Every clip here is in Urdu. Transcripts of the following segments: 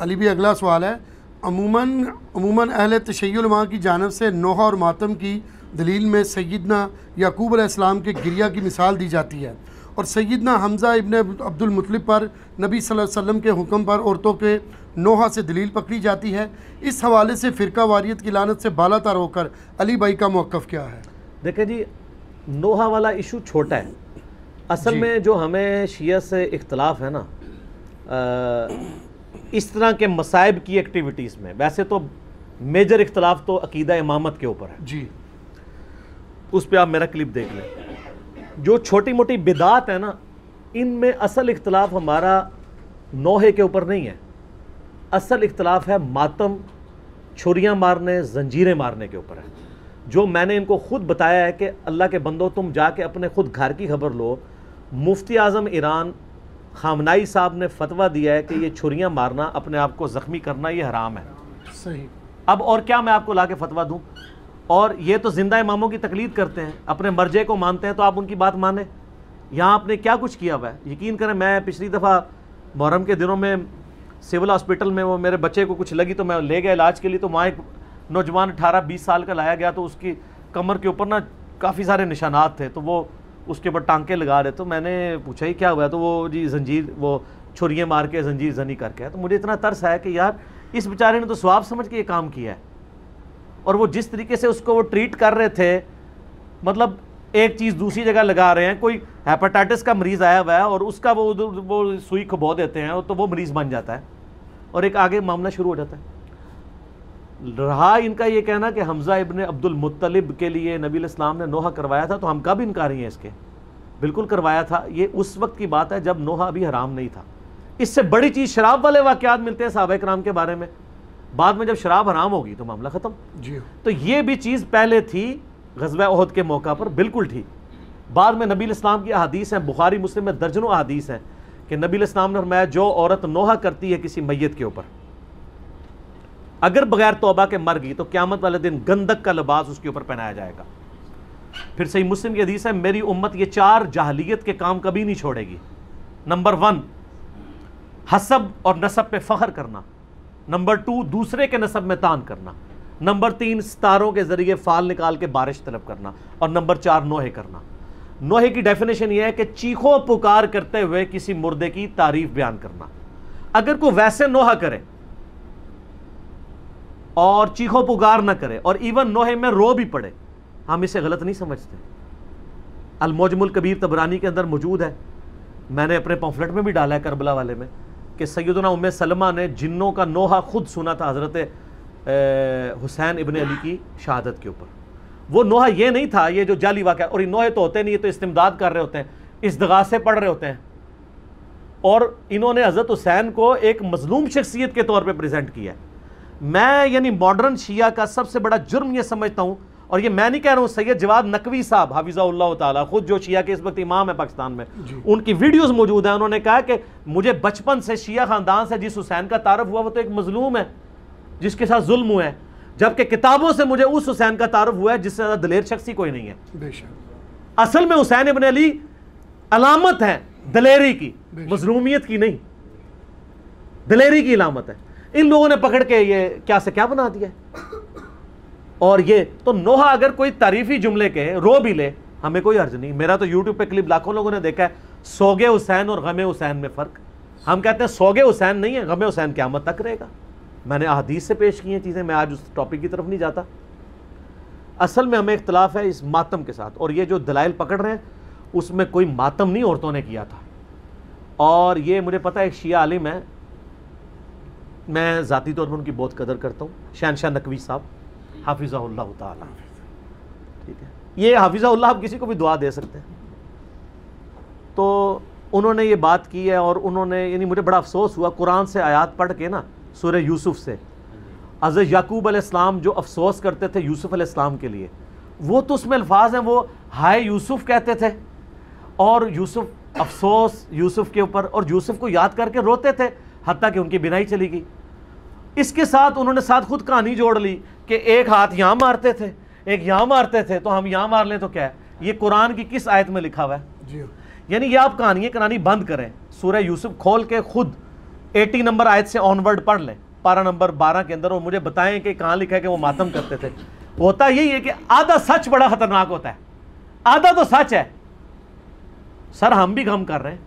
علی بھی اگلا سوال ہے، عموماً اہل تشیع علماء کی جانب سے نوحہ اور ماتم کی دلیل میں سیدنا یعقوب علیہ السلام کے گریہ کی مثال دی جاتی ہے، اور سیدنا حمزہ ابن عبد المطلب پر نبی صلی اللہ علیہ وسلم کے حکم پر عورتوں کے نوحہ سے دلیل پکڑی جاتی ہے۔ اس حوالے سے فرقہ واریت کی لعنت سے بالا تر ہو کر علی بھائی کا موقف کیا ہے؟ دیکھیں جی، نوحہ والا ایشو چھوٹا ہے اصل میں، جو ہمیں شیعہ سے اختلاف ہے نا اس طرح کے مصائب کی ایکٹیویٹیز میں، ویسے تو میجر اختلاف تو عقیدہ امامت کے اوپر ہے جی، اس پہ آپ میرا کلپ دیکھ لیں۔ جو چھوٹی موٹی بدعات ہیں نا، ان میں اصل اختلاف ہمارا نوحے کے اوپر نہیں ہے، اصل اختلاف ہے ماتم، چھریاں مارنے، زنجیریں مارنے کے اوپر ہے۔ جو میں نے ان کو خود بتایا ہے کہ اللہ کے بندو تم جا کے اپنے خود گھر کی خبر لو، مفتی اعظم ایران خامنائی صاحب نے فتویٰ دیا ہے کہ یہ چھریاں مارنا، اپنے آپ کو زخمی کرنا، یہ حرام ہے۔ صحیح۔ اب اور کیا میں آپ کو لا کے فتویٰ دوں؟ اور یہ تو زندہ اماموں کی تقلید کرتے ہیں، اپنے مرجع کو مانتے ہیں، تو آپ ان کی بات مانیں۔ یہاں آپ نے کیا کچھ کیا ہوا ہے؟ یقین کریں، میں پچھلی دفعہ محرم کے دنوں میں سول ہاسپٹل میں وہ میرے بچے کو کچھ لگی تو میں لے گیا علاج کے لیے، تو وہاں ایک نوجوان 18-20 سال کا لایا گیا، تو اس کی کمر کے اوپر نا کافی سارے نشانات تھے، تو وہ اس کے اوپر ٹانکے لگا رہے، تو میں نے پوچھا ہی کیا ہوا ہے، تو وہ جی زنجیر، وہ چھریاں مار کے زنجیر زنی کر کے ہے۔ تو مجھے اتنا ترس آیا کہ یار اس بیچارے نے تو ثواب سمجھ کے یہ کام کیا ہے، اور وہ جس طریقے سے اس کو وہ ٹریٹ کر رہے تھے، مطلب ایک چیز دوسری جگہ لگا رہے ہیں۔ کوئی ہیپاٹائٹس کا مریض آیا ہوا ہے اور اس کا وہ سوئی کھبو دیتے ہیں تو وہ مریض بن جاتا ہے اور ایک آگے معاملہ شروع ہو جاتا ہے۔ رہا ان کا یہ کہنا کہ حمزہ ابن عبد المطلب کے لیے نبی علیہ السلام نے نوحہ کروایا تھا، تو ہم کب انکاری ہیں اس کے؟ بالکل کروایا تھا۔ یہ اس وقت کی بات ہے جب نوحہ ابھی حرام نہیں تھا۔ اس سے بڑی چیز شراب والے واقعات ملتے ہیں صحابہ کرام کے بارے میں، بعد میں جب شراب حرام ہوگی تو معاملہ ختم۔ جی، تو یہ بھی چیز پہلے تھی غزوہ احد کے موقع پر، بالکل تھی۔ بعد میں نبی علیہ السلام کی احادیث ہیں، بخاری مسلم میں درجنوں احادیث ہیں کہ نبی علیہ السلام نے فرمایا جو عورت نوحہ کرتی ہے کسی میت کے اوپر، اگر بغیر توبہ کے مر گئی تو قیامت والے دن گندک کا لباس اس کے اوپر پہنایا جائے گا۔ پھر صحیح مسلم کی حدیث ہے میری امت یہ 4 جاہلیت کے کام کبھی نہیں چھوڑے گی۔ نمبر 1 حسب اور نسب پہ فخر کرنا، نمبر 2 دوسرے کے نسب میں تان کرنا، نمبر 3 ستاروں کے ذریعے فال نکال کے بارش طلب کرنا، اور نمبر 4 نوحے کرنا۔ نوحے کی ڈیفینیشن یہ ہے کہ چیخو پکار کرتے ہوئے کسی مردے کی تعریف بیان کرنا۔ اگر کوئی ویسے نوحہ کرے اور چیخو پکار نہ کرے اور ایون نوحے میں رو بھی پڑے، ہم اسے غلط نہیں سمجھتے۔ المعجم الکبیر طبرانی کے اندر موجود ہے، میں نے اپنے پمفلٹ میں بھی ڈالا ہے کربلا والے میں، کہ سیدنا ام سلمہ نے جنوں کا نوحہ خود سنا تھا حضرت حسین ابن علی کی شہادت کے اوپر۔ وہ نوحہ یہ نہیں تھا یہ جو جعلی واقعہ، اور یہ نوحے تو ہوتے نہیں، یہ تو استمداد کر رہے ہوتے ہیں، استغاثے پڑھ رہے ہوتے ہیں، اور انہوں نے حضرت حسین کو ایک مظلوم شخصیت کے طور پہ پریزنٹ کیا ہے۔ میں یعنی ماڈرن شیعہ کا سب سے بڑا جرم یہ سمجھتا ہوں، اور یہ میں نہیں کہہ رہا ہوں، سید جواد نقوی صاحب حفظہ اللہ تعالیٰ، خود جو شیعہ کے اس وقت امام ہے پاکستان میں، ان کی ویڈیوز موجود ہیں، انہوں نے کہا کہ مجھے بچپن سے شیعہ خاندان سے جس حسین کا تعارف ہوا وہ تو ایک مظلوم ہے جس کے ساتھ ظلم ہوا ہے، جبکہ کتابوں سے مجھے اس حسین کا تعارف ہوا ہے جس سے زیادہ دلیر شخص ہی کوئی نہیں ہے۔ بے شک اصل میں حسین ابن علی علامت ہے دلیری کی، مظلومیت کی نہیں، دلیری کی علامت ہے۔ ان لوگوں نے پکڑ کے یہ کیا سے کیا بنا دیا ہے۔ اور یہ تو نوحہ اگر کوئی تعریفی جملے کے رو بھی لے ہمیں کوئی حرج نہیں۔ میرا تو یوٹیوب پہ کلپ لاکھوں لوگوں نے دیکھا ہے، سوگے حسین اور غم حسین میں فرق۔ ہم کہتے ہیں سوگے حسین نہیں ہے، غم حسین قیامت تک رہے گا۔ میں نے احادیث سے پیش کی ہیں چیزیں، میں آج اس ٹاپک کی طرف نہیں جاتا۔ اصل میں ہمیں اختلاف ہے اس ماتم کے ساتھ، اور یہ جو دلائل پکڑ رہے ہیں اس میں کوئی ماتم نہیں عورتوں نے کیا تھا۔ اور یہ مجھے پتہ ہے ایک شیعہ عالم ہے، میں ذاتی طور پر ان کی بہت قدر کرتا ہوں، شہنشاہ نقوی صاحب حافظہ اللہ تعالیٰ، ٹھیک ہے، یہ حافظہ اللہ آپ کسی کو بھی دعا دے سکتے ہیں۔ تو انہوں نے یہ بات کی ہے، اور انہوں نے یعنی مجھے بڑا افسوس ہوا قرآن سے آیات پڑھ کے نا، سورہ یوسف سے، حضرت یعقوب علیہ السلام جو افسوس کرتے تھے یوسف علیہ السلام کے لیے، وہ تو اس میں الفاظ ہیں، وہ ہائے یوسف کہتے تھے، اور یوسف افسوس یوسف کے اوپر، اور یوسف کو یاد کر کے روتے تھے حتیٰ کہ ان کی بینائی چلی گئی۔ اس کے ساتھ انہوں نے ساتھ خود کہانی جوڑ لی کہ ایک ہاتھ یہاں مارتے تھے ایک یہاں مارتے تھے، تو ہم یہاں مار لیں تو کیا ہے؟ یہ قرآن کی کس آیت میں لکھا ہوا ہے؟ جی، یعنی یہ آپ کہانیاں کہانی بند کریں، سورہ یوسف کھول کے خود 80 نمبر آیت سے آنورڈ پڑھ لیں، پارہ نمبر 12 کے اندر، اور مجھے بتائیں کہ کہاں لکھا ہے کہ وہ ماتم کرتے تھے۔ ہوتا یہی ہے کہ آدھا سچ بڑا خطرناک ہوتا ہے، آدھا تو سچ ہے۔ سر ہم بھی غم کر رہے ہیں،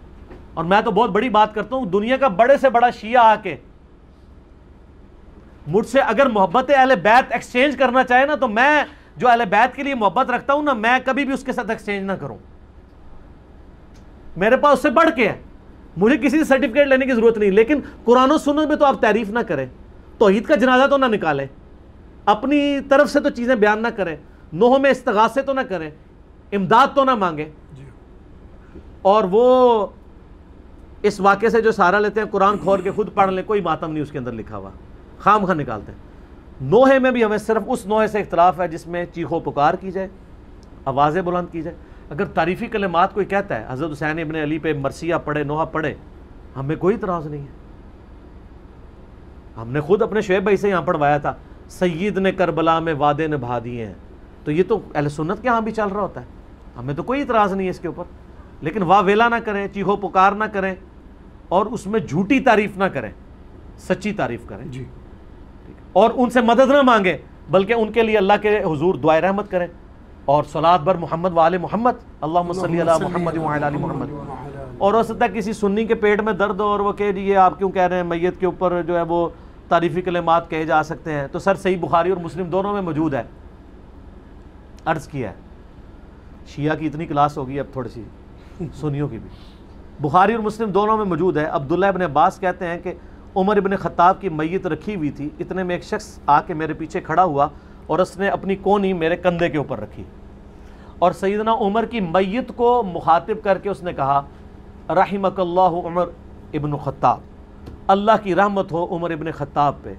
اور میں تو بہت بڑی بات کرتا ہوں، دنیا کا بڑے سے بڑا شیعہ آ کے مجھ سے اگر محبت اہل بیت ایکسچینج کرنا چاہے نا، تو میں جو اہل بیت کے لیے محبت رکھتا ہوں نا، میں کبھی بھی اس کے ساتھ ایکسچینج نہ کروں۔ میرے پاس اس سے بڑھ کے ہے، مجھے کسی سے سرٹیفکیٹ لینے کی ضرورت نہیں، لیکن قرآن و سنت میں تو آپ تعریف نہ کریں، توحید کا جنازہ تو نہ نکالیں، اپنی طرف سے تو چیزیں بیان نہ کریں، نوح میں استغاثے تو نہ کریں، امداد تو نہ مانگیں، اور وہ اس واقعے سے جو سہارا لیتے ہیں قرآن کھول کے خود پڑھ لیں، کوئی ماتم نہیں اس کے اندر لکھا ہوا، خام خواہ نکالتے ہیں۔ نوحے میں بھی ہمیں صرف اس نوحے سے اختلاف ہے جس میں چیخ و پکار کی جائے، آوازیں بلند کی جائے۔ اگر تعریفی کلمات کوئی کہتا ہے حضرت حسین ابن علی پہ مرثیہ پڑھے، نوحہ پڑھے، ہمیں کوئی اعتراض نہیں ہے۔ ہم نے خود اپنے شعیب بھائی سے یہاں پڑھوایا تھا، سید نے کربلا میں وعدے نبھا دیے ہیں، تو یہ تو اہل سنت کے ہاں بھی چل رہا ہوتا ہے، ہمیں تو کوئی اعتراض نہیں ہے اس کے اوپر، لیکن واہ ویلا نہ کریں، چیخو پکار نہ کریں، اور اس میں جھوٹی تعریف نہ کریں، سچی تعریف کریں جی، اور ان سے مدد نہ مانگیں، بلکہ ان کے لیے اللہ کے حضور دعائے رحمت کریں، اور صلاۃ بر محمد وآل محمد، اللہم صلی علی محمد وعلی آل محمد۔ اور ہو سکتا ہے کسی سنی کے پیٹ میں درد ہو اور وہ کہے جی یہ آپ کیوں کہہ رہے ہیں میت کے اوپر جو ہے وہ تعریفی کلمات کہے جا سکتے ہیں، تو سر صحیح بخاری اور مسلم دونوں میں موجود ہے، عرض کیا ہے۔ شیعہ کی اتنی کلاس ہوگی اب تھوڑی سی، سنیوں کی بھی، بخاری اور مسلم دونوں میں موجود ہے۔ عبداللہ ابن عباس کہتے ہیں کہ عمر ابن خطاب کی میت رکھی ہوئی تھی، اتنے میں ایک شخص آ کے میرے پیچھے کھڑا ہوا اور اس نے اپنی کونی میرے کندھے کے اوپر رکھی، اور سیدنا عمر کی میت کو مخاطب کر کے اس نے کہا رحمک اللہ عمر ابن خطاب، اللہ کی رحمت ہو عمر ابن خطاب پہ،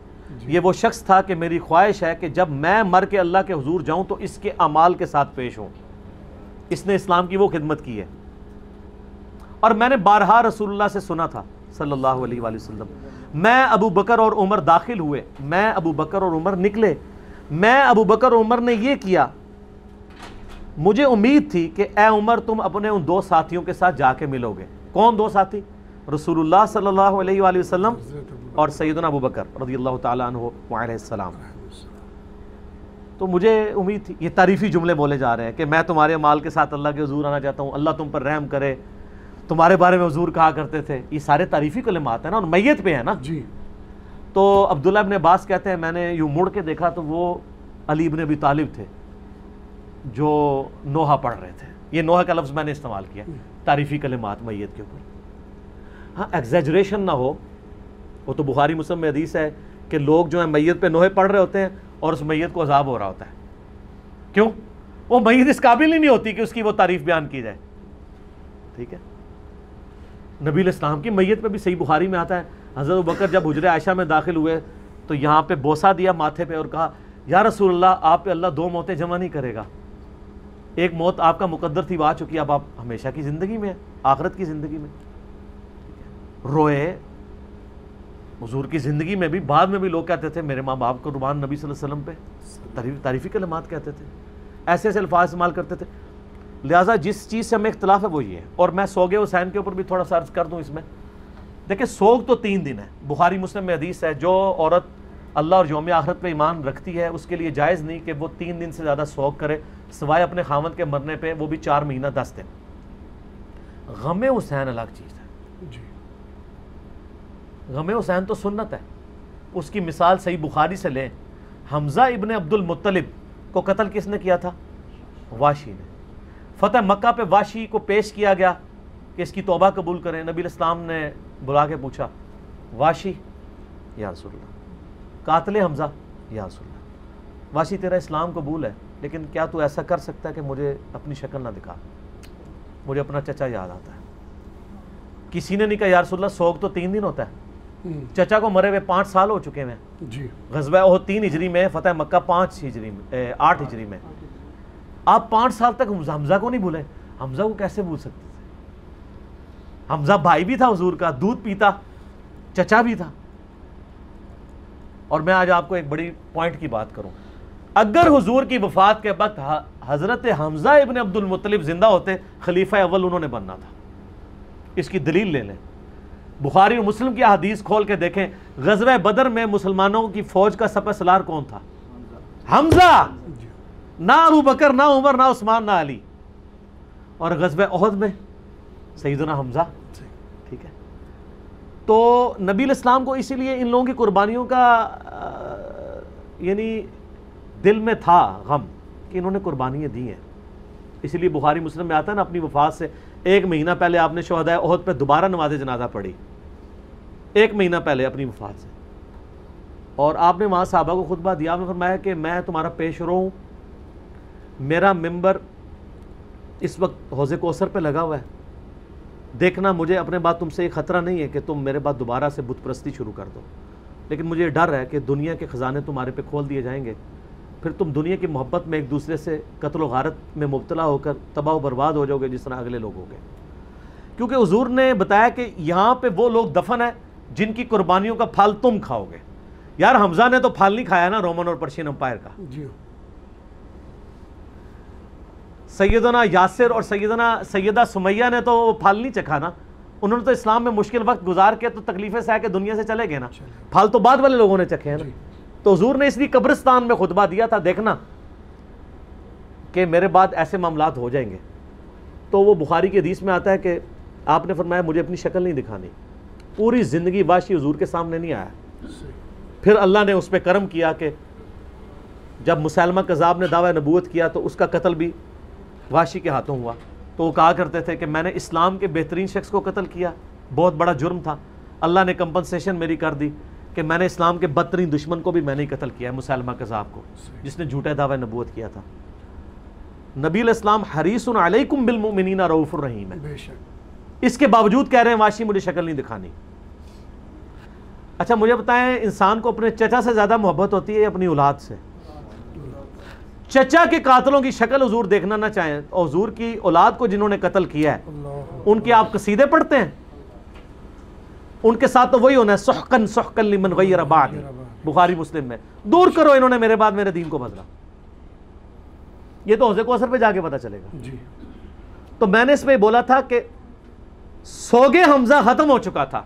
یہ وہ شخص تھا کہ میری خواہش ہے کہ جب میں مر کے اللہ کے حضور جاؤں تو اس کے اعمال کے ساتھ پیش ہوں، اس نے اسلام کی وہ خدمت کی ہے۔ اور میں نے بارہا رسول اللہ سے سنا تھا صلی اللہ علیہ وآلہ وسلم، میں ابو بکر اور عمر داخل ہوئے، میں ابو بکر اور عمر نکلے، میں ابو بکر اور عمر نے یہ کیا، مجھے امید تھی کہ اے عمر تم اپنے ان دو ساتھیوں کے ساتھ جا کے ملو گے۔ کون دو ساتھی؟ رسول اللہ صلی اللہ علیہ وآلہ وسلم اور سیدنا ابو بکر رضی اللہ تعالیٰ عنہ وعلیہ السلام۔ تو مجھے امید تھی، یہ تعریفی جملے بولے جا رہے ہیں کہ میں تمہارے مال کے ساتھ اللہ کے حضور آنا چاہتا ہوں، اللہ تم پر رحم کرے، تمہارے بارے میں حضور کہا کرتے تھے، یہ سارے تعریفی کلمات ہیں نا، اور میت پہ ہے نا جی۔ تو عبداللہ ابن عباس کہتے ہیں میں نے یوں مڑ کے دیکھا تو وہ علی ابن ابی طالب تھے جو نوحہ پڑھ رہے تھے۔ یہ نوحہ کا لفظ میں نے استعمال کیا، تعریفی کلمات میت کے اوپر۔ ہاں ایگزیجریشن نہ ہو، وہ تو بخاری مسلم میں حدیث ہے کہ لوگ جو ہیں میت پہ نوحے پڑھ رہے ہوتے ہیں اور اس میت کو عذاب ہو رہا ہوتا ہے، کیوں؟ وہ میت اس قابل ہی نہیں ہوتی کہ اس کی وہ تعریف بیان کی جائے، ٹھیک ہے۔ نبی علیہ السلام کی میت پہ بھی صحیح بخاری میں آتا ہے، حضرت ابوبکر جب حجرہ عائشہ میں داخل ہوئے تو یہاں پہ بوسہ دیا ماتھے پہ اور کہا یا رسول اللہ آپ پہ اللہ دو موتیں جمع نہیں کرے گا، ایک موت آپ کا مقدر تھی وہ آ چکی، اب آپ ہمیشہ کی زندگی میں، آخرت کی زندگی میں۔ روئے حضور کی زندگی میں بھی، بعد میں بھی لوگ کہتے تھے میرے ماں باپ کو قربان نبی صلی اللہ علیہ وسلم پہ، تعریفی کلمات کہتے تھے، ایسے ایسے الفاظ استعمال کرتے تھے۔ لہٰذا جس چیز سے ہمیں اختلاف ہے وہ یہ ہے۔ اور میں سوگ حسین کے اوپر بھی تھوڑا سا عرض کر دوں، اس میں دیکھیں سوگ تو 3 دن ہے، بخاری مسلم میں حدیث ہے جو عورت اللہ اور یوم آخرت پہ ایمان رکھتی ہے اس کے لیے جائز نہیں کہ وہ 3 دن سے زیادہ سوگ کرے سوائے اپنے خاوند کے مرنے پہ، وہ بھی 4 مہینہ 10 دن۔ غم حسین الگ چیز ہے جی۔ غم حسین تو سنت ہے، اس کی مثال صحیح بخاری سے لیں، حمزہ ابن عبد المطلب کو قتل کس نے کیا تھا؟ واشی نے۔ فتح مکہ پہ واشی کو پیش کیا گیا کہ اس کی توبہ قبول کریں، نبی علیہ السلام نے بلا کے پوچھا واشی یا رسول اللہ، قاتل حمزہ یا رسول اللہ، واشی تیرا اسلام قبول ہے لیکن کیا تو ایسا کر سکتا ہے کہ مجھے اپنی شکل نہ دکھا، مجھے اپنا چچا یاد آتا ہے۔ کسی نے نہیں کہا یا رسول اللہ سوگ تو 3 دن ہوتا ہے، چچا کو مرے ہوئے 5 سال ہو چکے ہیں جی۔ غزوہ احد 3 ہجری میں، فتح مکہ 8 ہجری میں، آپ 5 سال تک حمزہ کو نہیں بھولے؟ حمزہ کو کیسے بھول سکتے تھے؟ حمزہ بھائی بھی تھا حضور کا، دودھ پیتا، چچا بھی تھا۔ اور میں آج آپ کو ایک بڑی پوائنٹ کی بات کروں، اگر حضور کی وفات کے وقت حضرت حمزہ ابن عبد المطلب زندہ ہوتے، خلیفہ اول انہوں نے بننا تھا، اس کی دلیل لے لیں۔ بخاری اور مسلم کی احادیث کھول کے دیکھیں، غزوہ بدر میں مسلمانوں کی فوج کا سپہ سالار کون تھا؟ حمزہ، نہ ابو بکر، نہ عمر، نہ عثمان، نہ علی. اور غزوہ احد میں سیدنا حمزہ. ٹھیک ہے، تو نبی الاسلام کو اسی لیے ان لوگوں کی قربانیوں کا یعنی دل میں تھا غم کہ انہوں نے قربانیاں دی ہیں. اسی لیے بخاری مسلم میں آتا ہے نا، اپنی وفات سے 1 مہینہ پہلے آپ نے شہداء احد پہ دوبارہ نماز جنازہ پڑھی، 1 مہینہ پہلے اپنی وفات سے. اور آپ نے وہاں صحابہ کو خطبہ دیا. آپ نے فرمایا کہ میں تمہارا پیش رو ہوں، میرا ممبر اس وقت حوض کوثر پہ لگا ہوا ہے، دیکھنا مجھے اپنے بعد تم سے یہ خطرہ نہیں ہے کہ تم میرے بعد دوبارہ سے بت پرستی شروع کر دو، لیکن مجھے ڈر ہے کہ دنیا کے خزانے تمہارے پہ کھول دیے جائیں گے، پھر تم دنیا کی محبت میں ایک دوسرے سے قتل و غارت میں مبتلا ہو کر تباہ و برباد ہو جاؤ گے جس طرح اگلے لوگ ہو گئے. کیونکہ حضور نے بتایا کہ یہاں پہ وہ لوگ دفن ہیں جن کی قربانیوں کا پھل تم کھاؤ گے. یار حمزہ نے تو پھل نہیں کھایا نا رومن اور پرشین امپائر کا. سیدنا یاسر اور سیدہ سمیہ نے تو پھل نہیں چکھا نا، انہوں نے تو اسلام میں مشکل وقت گزار کے تو تکلیفیں سہ کے دنیا سے چلے گئے نا، پھل تو بعد والے لوگوں نے چکھے ہیں نا. تو حضور نے اس لیے قبرستان میں خطبہ دیا تھا، دیکھنا کہ میرے بعد ایسے معاملات ہو جائیں گے. تو وہ بخاری کی حدیث میں آتا ہے کہ آپ نے فرمایا مجھے اپنی شکل نہیں دکھانی. پوری زندگی وحشی حضور کے سامنے نہیں آیا. پھر اللہ نے اس پہ کرم کیا کہ جب مسیلمہ کذاب نے دعوی نبوت کیا تو اس کا قتل بھی وحشی کے ہاتھوں ہوا. تو وہ کہا کرتے تھے کہ میں نے اسلام کے بہترین شخص کو قتل کیا، بہت بڑا جرم تھا، اللہ نے کمپنسیشن میری کر دی کہ میں نے اسلام کے بدترین دشمن کو بھی میں نے ہی قتل کیا ہے، مسیلمہ کذاب کو، جس نے جھوٹے دعوی نبوت کیا تھا. نبی الاسلام حریص علیکم بالمؤمنین رؤوف الرحیم ہے، اس کے باوجود کہہ رہے ہیں واشی مجھے شکل نہیں دکھانی. اچھا مجھے بتائیں، انسان کو اپنے چچا سے زیادہ محبت ہوتی ہے یا اپنی اولاد سے؟ چچا کے قاتلوں کی شکل حضور دیکھنا نہ چاہیں، اور حضور کی اولاد کو جنہوں نے قتل کیا ہے ان کے آپ قصیدے پڑھتے ہیں؟ ان کے ساتھ تو وہی ہونا ہے، سحقن سحقن لمن غیر بعدی، بخاری مسلم میں، دور کرو انہوں نے میرے بعد میرے دین کو بدلا. یہ تو حوض کوثر پہ جا کے پتہ چلے گا. تو میں نے اس میں بولا تھا کہ سوگے حمزہ ختم ہو چکا تھا،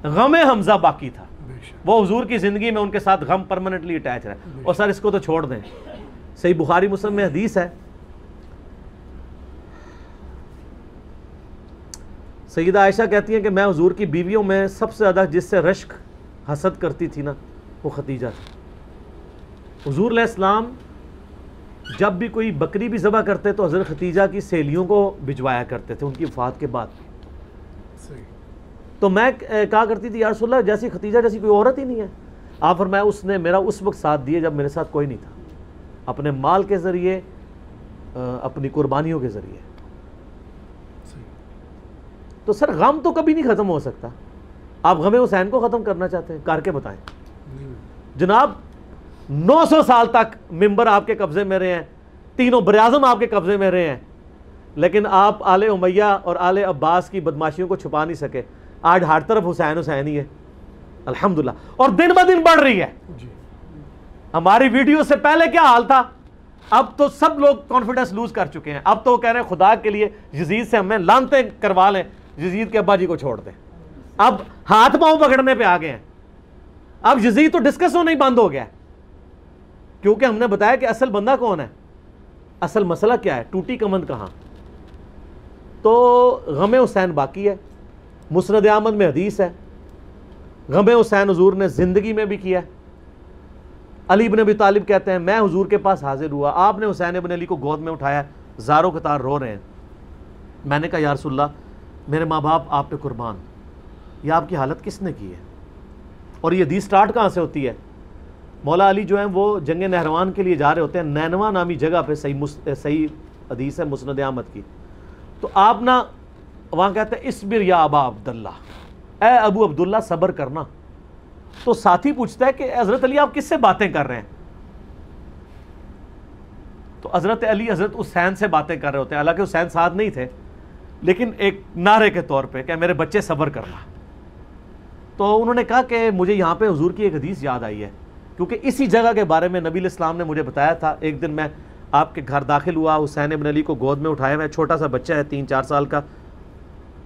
غم حمزہ باقی تھا. وہ حضور کی زندگی میں ان کے ساتھ غم پرماننٹلی اٹیچ رہا ہے. اور سر اس کو تو چھوڑ دیں، صحیح بخاری مسلم میں حدیث ہے، سیدہ عائشہ کہتی ہیں کہ میں حضور کی بیویوں میں سب سے زیادہ جس سے رشک حسد کرتی تھی نا وہ خدیجہ تھی. حضور علیہ السلام جب بھی کوئی بکری بھی ذبح کرتے تو حضرت خدیجہ کی سہیلیوں کو بھجوایا کرتے تھے ان کی وفات کے بعد. تو میں کہا کرتی تھی یا رسول اللہ جیسی خدیجہ جیسی کوئی عورت ہی نہیں ہے. آپ فرمایا اس نے میرا اس وقت ساتھ دیا جب میرے ساتھ کوئی نہیں تھا، اپنے مال کے ذریعے، اپنی قربانیوں کے ذریعے. تو سر غم تو کبھی نہیں ختم ہو سکتا. آپ غم حسین کو ختم کرنا چاہتے ہیں، کر کے بتائیں. جناب 900 سال تک ممبر آپ کے قبضے میں رہے ہیں، تینوں براعظم آپ کے قبضے میں رہے ہیں، لیکن آپ آل امیہ اور آل عباس کی بدماشیوں کو چھپا نہیں سکے. آج ہر طرف حسین حسین ہی ہے الحمدللہ، اور دن بہ دن بڑھ رہی ہے. ہماری ویڈیو سے پہلے کیا حال تھا، اب تو سب لوگ کانفیڈنس لوز کر چکے ہیں. اب تو وہ کہہ رہے ہیں خدا کے لیے یزید سے ہمیں لعنتیں کروا لیں، یزید کے ابا جی کو چھوڑ دیں. اب ہاتھ پاؤں پکڑنے پہ آ گئے ہیں. اب یزید تو ڈسکس ہونا ہی بند ہو گیا ہے، کیونکہ ہم نے بتایا کہ اصل بندہ کون ہے، اصل مسئلہ کیا ہے، ٹوٹی کمند کہاں. تو غم حسین باقی ہے. مسند احمد میں حدیث ہے، غم حسین حضور نے زندگی میں بھی کیا ہے. علی بن ابی طالب کہتے ہیں میں حضور کے پاس حاضر ہوا، آپ نے حسین بن علی کو گود میں اٹھایا، زاروں قطار رو رہے ہیں. میں نے کہا یا رسول اللہ میرے ماں باپ آپ پہ قربان، یہ آپ کی حالت کس نے کی ہے؟ اور یہ حدیث سٹارٹ کہاں سے ہوتی ہے؟ مولا علی جو ہیں وہ جنگ نہروان کے لیے جا رہے ہوتے ہیں، نینوا نامی جگہ پہ، صحیح حدیث ہے مسند احمد کی. تو آپ نا وہاں کہتے ہیں اسبر یا ابا عبداللہ، اے ابو عبداللہ صبر کرنا. تو ساتھی پوچھتا ہے کہ حضرت علی آپ کس سے باتیں کر رہے ہیں؟ تو حضرت علی حضرت حسین سے باتیں کر رہے ہوتے ہیں، حالانکہ حسین ساتھ نہیں تھے، لیکن ایک نعرے کے طور پہ کہ میرے بچے صبر کرنا. تو انہوں نے کہا کہ مجھے یہاں پہ حضور کی ایک حدیث یاد آئی ہے، کیونکہ اسی جگہ کے بارے میں نبی الاسلام نے مجھے بتایا تھا. ایک دن میں آپ کے گھر داخل ہوا، حسین ابن علی کو گود میں اٹھایا ہوا ہے، چھوٹا سا بچہ ہے 3-4 سال کا.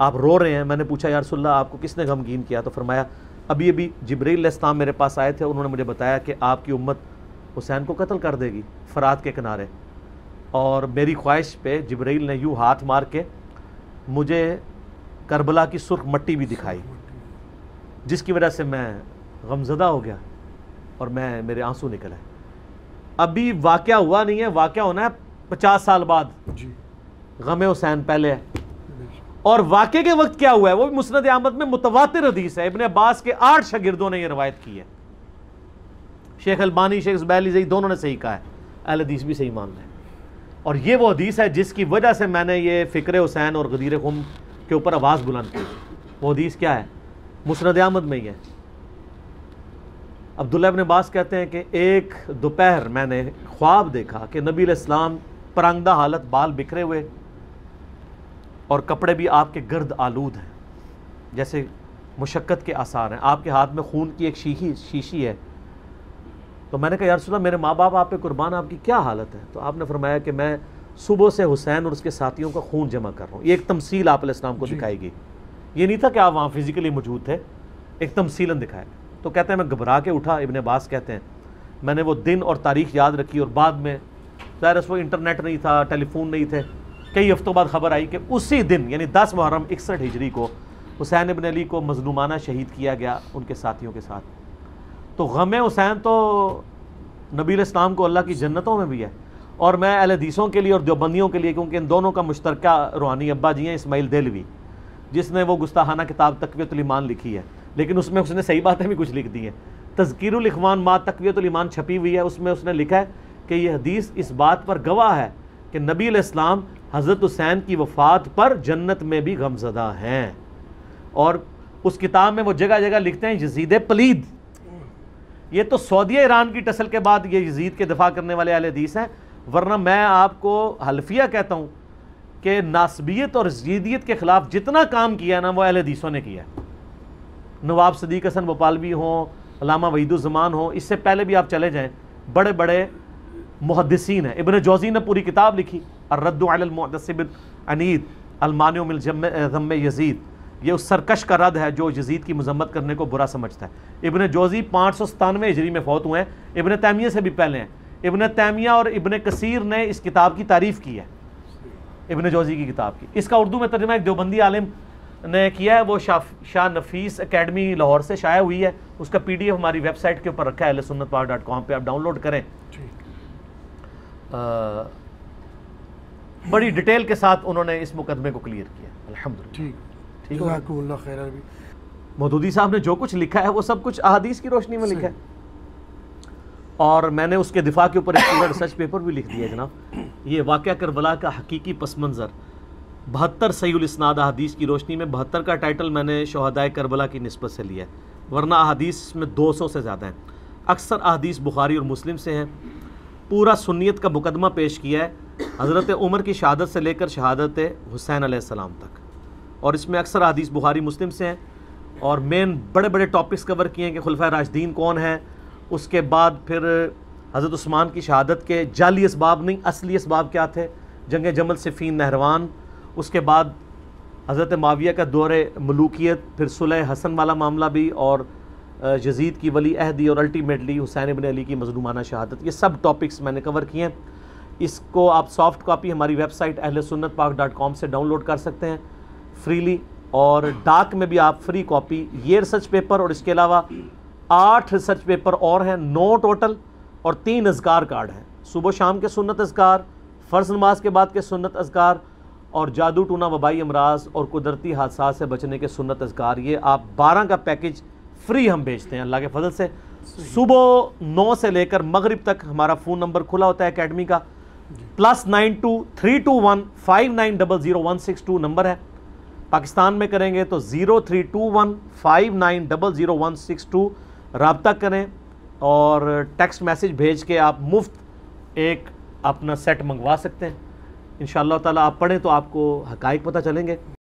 آپ رو رہے ہیں. میں نے پوچھا یا رسول اللہ آپ کو کس نے غمگین کیا؟ تو فرمایا ابھی ابھی جبرائیل علیہ السلام میرے پاس آئے تھے, انہوں نے مجھے بتایا کہ آپ کی امت حسین کو قتل کر دے گی فرات کے کنارے, اور میری خواہش پہ جبرائیل نے یوں ہاتھ مار کے مجھے کربلا کی سرخ مٹی بھی دکھائی, جس کی وجہ سے میں غمزدہ ہو گیا اور میرے آنسو نکل آئے. ابھی واقعہ ہوا نہیں ہے, واقعہ ہونا ہے 50 سال بعد. غم حسین پہلے ہے. اور واقعے کے وقت کیا ہوا ہے وہ بھی مسند احمد میں متواتر حدیث ہے. ابن عباس کے 8 شاگردوں نے یہ روایت کی ہے. شیخ البانی, شیخ زبیلی زئی دونوں نے صحیح کہا ہے, اہل حدیث بھی صحیح مان رہے ہیں. اور یہ وہ حدیث ہے جس کی وجہ سے میں نے یہ فکر حسین اور غدیر خم کے اوپر آواز بلند کی. وہ حدیث کیا ہے؟ مسند احمد میں ہی ہے. عبداللہ ابن عباس کہتے ہیں کہ ایک دوپہر میں نے خواب دیکھا کہ نبی علیہ السلام پرانگدہ حالت, بال بکھرے ہوئے اور کپڑے بھی آپ کے گرد آلود ہیں, جیسے مشقت کے آثار ہیں. آپ کے ہاتھ میں خون کی ایک شیشی ہے. تو میں نے کہا یا رسول اللہ میرے ماں باپ آپ پہ قربان, آپ کی کیا حالت ہے؟ تو آپ نے فرمایا کہ میں صبح سے حسین اور اس کے ساتھیوں کا خون جمع کر رہا ہوں. یہ ایک تمثیل آپ علیہ السلام کو دکھائی گئی. یہ نہیں تھا کہ آپ وہاں فزیکلی موجود تھے, ایک تمثیلاً دکھایا. تو کہتے ہیں میں گھبرا کے اٹھا. ابن عباس کہتے ہیں میں نے وہ دن اور تاریخ یاد رکھی, اور بعد میں ظاہر وہ انٹرنیٹ نہیں تھا, ٹیلی فون نہیں تھے, کئی ہفتوں بعد خبر آئی کہ اسی دن یعنی 10 محرم 61 ہجری کو حسین ابن علی کو مظلومانہ شہید کیا گیا ان کے ساتھیوں کے ساتھ. تو غم حسین تو نبی علیہ السلام کو اللہ کی جنتوں میں بھی ہے. اور میں اہل حدیثوں کے لیے اور دیوبندیوں کے لیے, کیونکہ ان دونوں کا مشترکہ روحانی ابا جی ہیں اسماعیل دہلوی, جس نے وہ گستاخانہ کتاب تقویۃ الایمان لکھی ہے, لیکن اس میں اس نے صحیح باتیں بھی کچھ لکھ دی ہیں. تذکیر الاخوان ما تقویۃ الایمان چھپی ہوئی ہے, اس میں اس نے لکھا ہے کہ یہ حدیث اس بات پر گواہ ہے کہ نبی علیہ السلام حضرت حسین کی وفات پر جنت میں بھی غمزدہ ہیں. اور اس کتاب میں وہ جگہ جگہ لکھتے ہیں یزید پلید. یہ تو سعودیہ ایران کی ٹسل کے بعد یہ یزید کے دفاع کرنے والے اہل حدیث ہیں, ورنہ میں آپ کو حلفیہ کہتا ہوں کہ ناسبیت اور یزیدیت کے خلاف جتنا کام کیا ہے نا وہ اہل حدیثوں نے کیا ہے. نواب صدیق حسن بھوپالوی ہوں, علامہ وحید الزمان ہوں, اس سے پہلے بھی آپ چلے جائیں, بڑے بڑے محدثین ہیں. ابن جوزی نے پوری کتاب لکھی الرد علی المعتصب العنید المانع من ذم یزید. یہ اس سرکش کا رد ہے جو یزید کی مذمت کرنے کو برا سمجھتا ہے. ابن جوزی 597 ہجری میں فوت ہوئے ہیں, ابن تیمیہ سے بھی پہلے ہیں. ابن تیمیہ اور ابن کثیر نے اس کتاب کی تعریف کی ہے, ابن جوزی کی کتاب کی. اس کا اردو میں ترجمہ ایک دیوبندی عالم نے کیا ہے, وہ شاہ نفیس اکیڈمی لاہور سے شائع ہوئی ہے. اس کا PDF ہماری ویب سائٹ کے اوپر رکھا ہے ahlsunnatpar.com پہ, آپ ڈاؤن لوڈ کریں. بڑی ڈیٹیل کے ساتھ انہوں نے اس مقدمے کو کلیئر کیا الحمدللہ. جزاکم اللہ خیر. مودودی صاحب نے جو کچھ لکھا ہے وہ سب کچھ احادیث کی روشنی میں لکھا ہے, اور میں نے اس کے دفاع کے اوپر ایک پورا ریسرچ پیپر بھی لکھ دیا ہے جناب. یہ واقعہ کربلا کا حقیقی پس منظر 72 صحیح الاسناد احادیث کی روشنی میں. 72 کا ٹائٹل میں نے شہدائے کربلا کی نسبت سے لیا ہے, ورنہ احادیث میں 200 سے زیادہ ہیں. اکثر احادیث بخاری اور مسلم سے ہیں. پورا سنیت کا مقدمہ پیش کیا ہے حضرت عمر کی شہادت سے لے کر شہادت حسین علیہ السلام تک, اور اس میں اکثر احادیث بخاری مسلم سے ہیں. اور مین بڑے بڑے ٹاپکس کور کیے ہیں کہ خلفائے راشدین کون ہیں, اس کے بعد پھر حضرت عثمان کی شہادت کے جعلی اسباب نہیں اصلی اسباب کیا تھے, جنگ جمل صفین نہروان, اس کے بعد حضرت معاویہ کا دور ملوکیت, پھر صلح حسن والا معاملہ بھی, اور یزید کی ولی عہدی, اور الٹیمیٹلی حسین ابن علی کی مظلومانہ شہادت. یہ سب ٹاپکس میں نے کور کیے ہیں. اس کو آپ سافٹ کاپی ہماری ویب سائٹ ahlsunnatpar.com سے ڈاؤن لوڈ کر سکتے ہیں فریلی, اور ڈاک میں بھی آپ فری کاپی. یہ ریسرچ پیپر اور اس کے علاوہ 8 ریسرچ پیپر اور ہیں, 9 ٹوٹل, اور 3 اذکار کارڈ ہیں. صبح و شام کے سنت اذکار, فرض نماز کے بعد کے سنت اذکار, اور جادو ٹونا وبائی امراض اور قدرتی حادثات سے بچنے کے سنت اذکار. یہ آپ 12 کا پیکج فری ہم بھیجتے ہیں اللہ کے فضل سے. صبح 9 سے لے کر مغرب تک ہمارا فون نمبر کھلا ہوتا ہے اکیڈمی کا, +92-321-5900-162 نمبر ہے. پاکستان میں کریں گے تو 0321-5900-162 رابطہ کریں, اور ٹیکسٹ میسج بھیج کے آپ مفت ایک اپنا سیٹ منگوا سکتے ہیں. انشاءاللہ تعالیٰ آپ پڑھیں تو آپ کو حقائق پتہ چلیں گے.